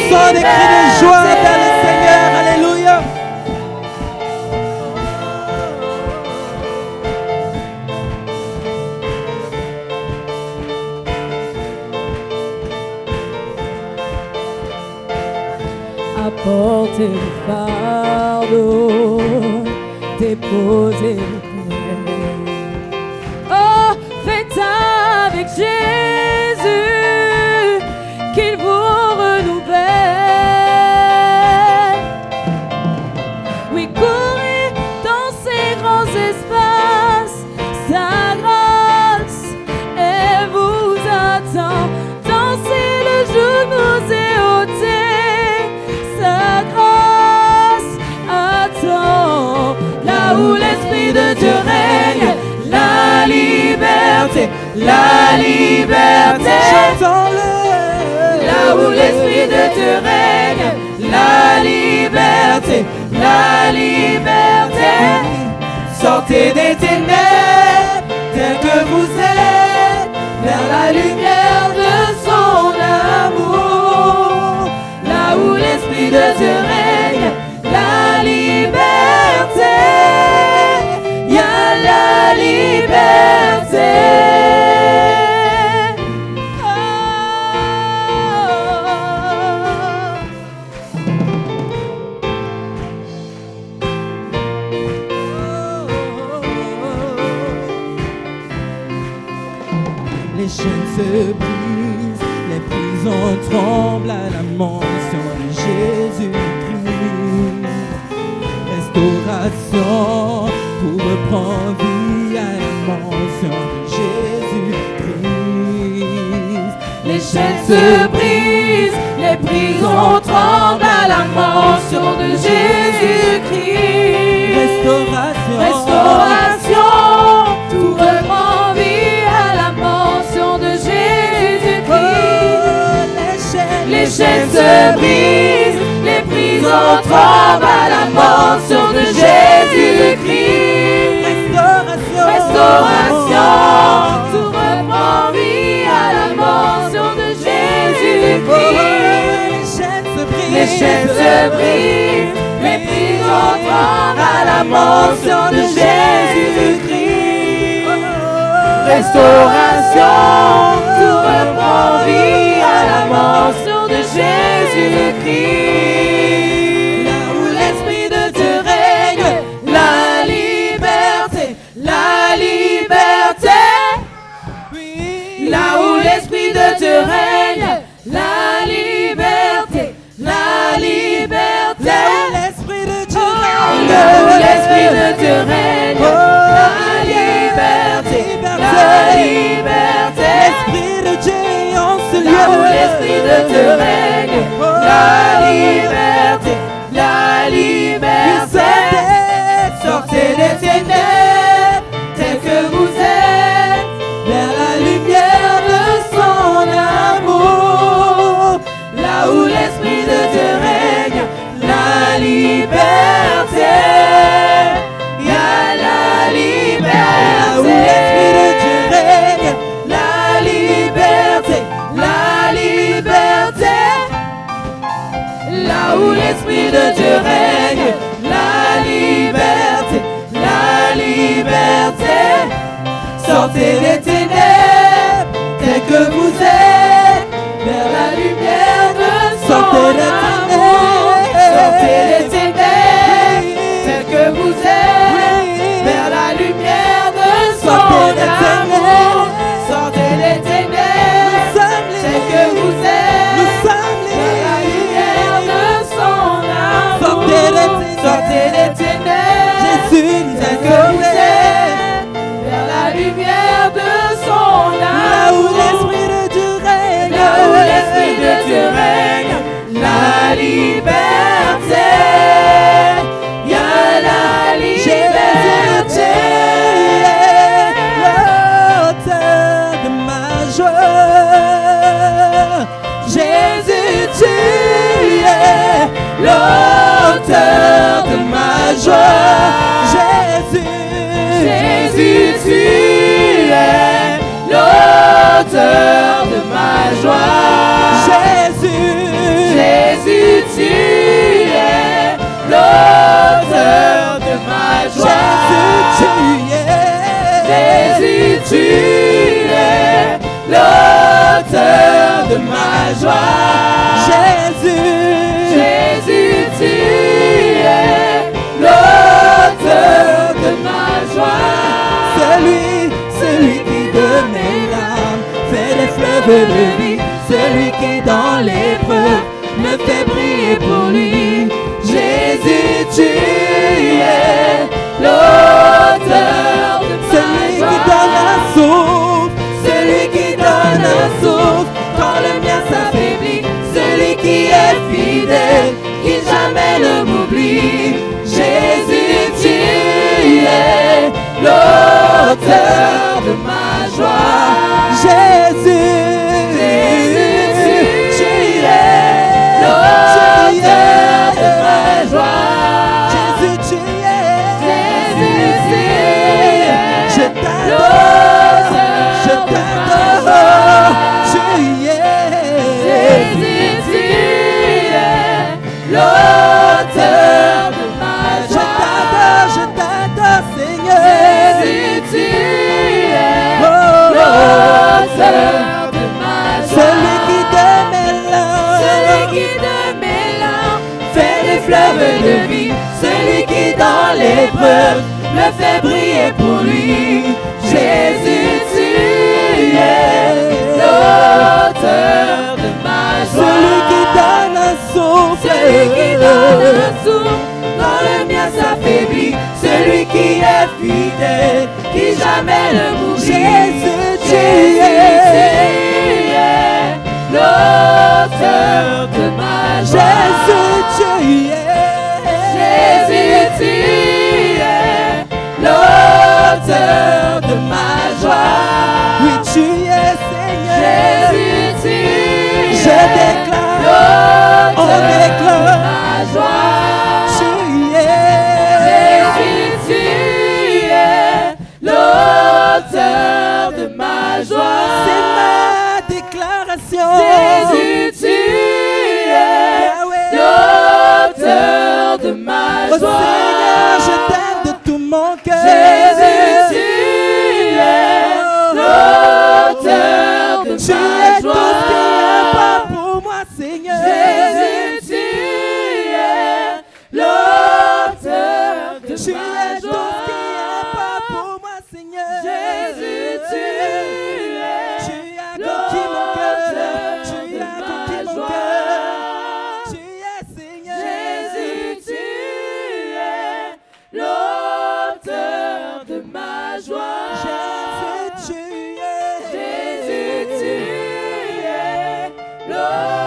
poussons des cris de joie vers le Seigneur. Alléluia. Apportez le fardeau, déposez le peine. Oh, faites avec Jésus qu'il vous renouvelle. Oui, courez dans ces grands espaces, sa grâce, elle vous attend. Dansez le genou et ôtez, sa grâce attend. Là où l'Esprit de Dieu règne, la liberté, la liberté. Chantons-le. Là où l'Esprit de Dieu règne, la liberté, la liberté. Sortez des ténèbres, tel que vous êtes, vers la lumière de son amour. Là où l'Esprit de Dieu règne, la liberté, il y a la liberté. Les chaînes se brisent, les prisons tremblent à la mention de Jésus-Christ. Restauration, tout reprend vie à la mention de Jésus-Christ. Les chaînes se brisent, les prisons tremblent à la mention de Jésus-Christ. Restauration, Restauration, tout reprend vie à la mention de Jésus-Christ. Les chaînes se brisent, les prisons tremblent à la mention de Jésus-Christ. Restauration, tout reprend vie à la mention de Jésus-Christ. Les chaînes se brisent, les prisons tremblent à la mention de Jésus-Christ. Restauration, tout reprend vie à la mention de Jésus-Christ. Là où l'Esprit de Dieu règne, la liberté, la liberté. Là où l'Esprit de Dieu règne, la liberté, la liberté. l'Esprit de Dieu Là où l'Esprit de Dieu règne, la liberté, la liberté. L'Esprit de Dieu est en ce lieu. Là où l'Esprit de Dieu règne, la liberté, la liberté. Sortez des ténèbres, Tel que vous êtes, vers la lumière de son amour. là où l'Esprit de Dieu règne, la liberté, il y a la Là où l'Esprit de liberté. Dieu règne, La liberté, la liberté. Là où l'Esprit de Dieu règne, la liberté, la liberté. sortez des ténèbres, tel que vous êtes, Vers la lumière de son Sortez des amour. ténèbres. Sortez des ténèbres, tel que vous êtes. Vers la lumière de son Sortez des amour. ténèbres. Sortez des nous ténèbres, sommes tel que vous êtes. nous sommes Vers la lumière de son amour. Sortez des ténèbres. Sortez des ténèbres, Jésus nous a tel que vous sauvés. êtes. Vers la lumière de son Là amour. où l'Esprit de Dieu règne, Là où l'Esprit de Dieu règne, la liberté, il y a la liberté. l'auteur de ma joie. Jésus, tu es l'auteur de ma joie. Jésus, tu es l'auteur de ma joie. Jésus, tu es l'auteur de ma joie. Jésus, tu es l'auteur de ma joie. Jésus, tu es l'auteur de ma joie. Celui qui de mes larmes fait des fleuves de vie, celui qui dans l'épreuve me fait briller pour lui. Jésus, tu es l'auteur de ma joie. Celui qui donne un souffle, celui qui donne un souffle quand le mien s'affaiblit, celui qui est fidèle, qui jamais ne m'oublie. Jésus, tu es l'auteur de ma joie. Jésus, tu es l'auteur de ma joie. Jésus, tu es. Je t'adore, je t'adore. Tu es. Jésus, tu es l'auteur de ma joie. Je t'adore, Seigneur. Jésus, tu es l'auteur de ma joie. Celui qui de mes larmes, Celui qui de mes larmes fait des fleuves de vie, celui qui dans l'épreuve me fait briller pour lui. Jésus, tu es l'auteur de ma joie. celui qui donne un souffle, Celui qui donne un souffle quand le mien s'affaiblit, celui qui est fidèle, qui jamais ne m'oublie. Jésus, tu Jésus, es. tu es l'auteur de ma joie. Jésus, tu es. Jésus, tu es l'auteur de ma joie. Oui, tu es, Seigneur. Jésus, tu Je es déclare, l'auteur on déclare, de ma joie. tu es. Jésus, tu es l'auteur de ma joie. C'est ma déclaration. Jésus, tu es Yahweh. l'auteur de ma Oh joie. Seigneur, je t'aime de tout mon cœur. Jésus, tu es l'auteur de Tu ma es tout ce qu'il y a pas joie. pour moi, Seigneur. Jésus, tu es l'auteur de Tu ma es tout ce qu'il y a pas joie. pour moi, Seigneur. Jésus, tu Tu as conquis mon cœur. Tu as conquis mon cœur. Tu es, Seigneur. Jésus, tu es l'auteur de ma joie. Jésus, tu es. Jésus, tu es l'auteur